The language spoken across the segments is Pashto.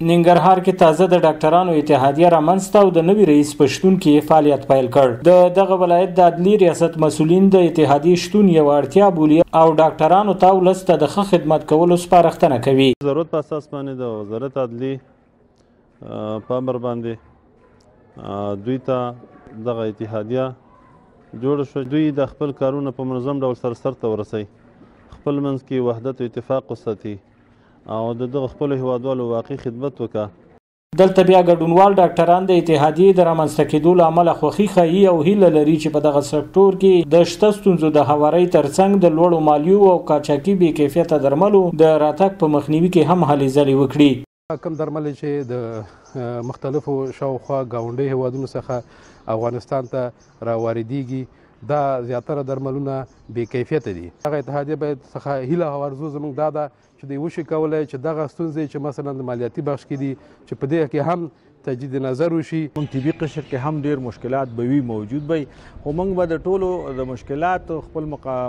ننګرهار کې تازه د ډاکټرانو اتحادیه رامنځته او د نوي رئیس په شتون کې فعالیت پیل کړ. دغه ولایت د عدلي ریاست مسؤلین د اتحادیې شتون یو اړتیا بولي او ډاکټرانو ته ولس ته د ښه خدمت کولو سپارښتنه کوي. ضرورت په اساس باندې د وزارت عدلي په امر باندې دوی ته دغه اتحادیه جوړه شوه. دوی د خپل کارونه په منظم ډول سرته ورسوي، خپل منځ کې وحدت او اتفاق وساتي او دغه خپل هیوادوالو واقعي خدمت وکړه. دلته بیا ګډونوال ډاکټران د اتحادیې د رامنځته کېدو له امله خوښي ښیي او هیله لري چې په دغه سکتور کې د شته ستونزو د هوارۍ ترڅنګ د لوړو مالیو او قاچاقي بې کیفیته درملو د راتګ په مخنیوي کې هم هلې ځلې وکړي. کم درمل چې د مختلفو شاوخوا ګاونډي هیوادونو څخه افغانستان ته راواردېږي دا زیاتره درملونه بې کیفیته دي. هغه اتحادیه باید څخه هیله ورزو زموږ دا ده چې دوی وشي کولی چې دغه ستونزې چې مثلا د مالیاتي بخش کې دي چې په دې کې هم تجدید نظر وشي. موږ طبي قشر کې هم ډیر مشکلات به وي موجود وي، خو موږ به د ټولو د مشکلات خپل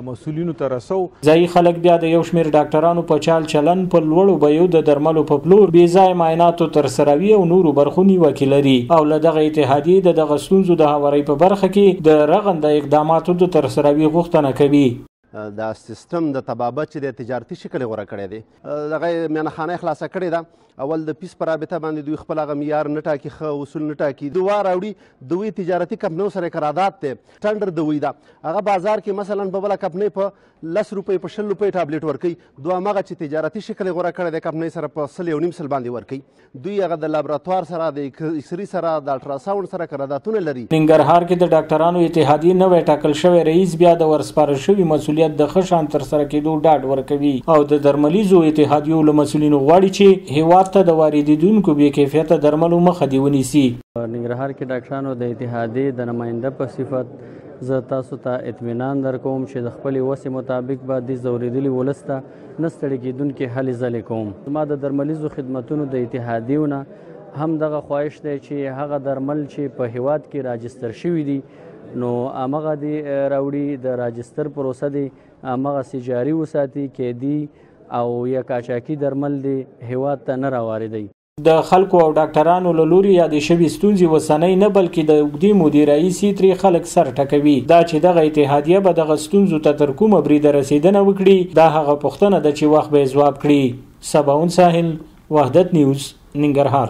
مسؤلینو ته رسو. ځایي خلک بیا د یو شمېر ډاکټرانو په چال چلن په لوړو بیو د درملو په پلور بې ځایه معایناتو ترسروي او نورو برخو نیوکې لري او له دغه اتحادیې د دغه ستونزو د هوارۍ په برخه کې د رغنده اقداماتو د ترسروي غوښتنه کوي. دا سیستم د تبابت چې د تجارتي شکل غوره کړی دی، دغه میانخانه خلاصه کړې ده. اول د پیس په رابطه باندې دوی خپل هغه معیار نه ټاکي، ښه اصول نه ټاکي. دوی راوړي دوی تجارتي کمپنیو سره قرارداد دی، ټنډر دوی ده. هغه بازار کې مثلا په بله کمپنۍ په 10 روپۍ په 20 روپۍ ټابلیټ ورکوي، دوی هماغه چې تجارتي شکل غوره کړی دی کمپنۍ سره په 1.5 باندې ورکوي. دوی هغه د لابراتوار سره د اکسري سره د الټراساوند سره قراردادونه لري. ننګرهار کې د ډاکټرانو اتحادیې نوی ټاکل شوی رئیس بیا د ورسپارل شوي مسؤلیت د ښه شان ترسره کېدو ډاډ ورکوي او د درملیزو اتحادیو له مسؤلینو غواړي چې هیواد ته د واردېدونکو بې کیفیته درملو مخه دې ونیسي. ننګرهار کې ډاکټرانو د اتحادیې د نماینده په صفت زه تاسو ته اطمینان درکوم چې د خپلې وسې مطابق به د ځورېدلي ولس ته نه ستړي کېدونکې هلې ځلې کوم. زما د درملیزو خدمتونو د اتحادیو نه هم دغه خواهش دی چې هغه درمل چې په هیواد کې راجستر شوي دي نو همغه دې راوړي، د راجستر پروسه دې همغسې جاري وساتي، کیدي او یا قاچاقي درمل دې هیواد ته نه راواردوي. د خلکو او ډاکټرانو له لوري یادې شوي ستونزې اوسنۍ نه بلکې د اوږدې مودې راهیسې ترې خلک سر ټکوي. دا چې دغه اتحادیه به دغه ستونزو ته تر کومه بریده رسېدنه وکړي دا هغه پوښتنه ده چې وخت به یې ځواب کړي. سباون ساحل، وحدت نیوز، ننګرهار.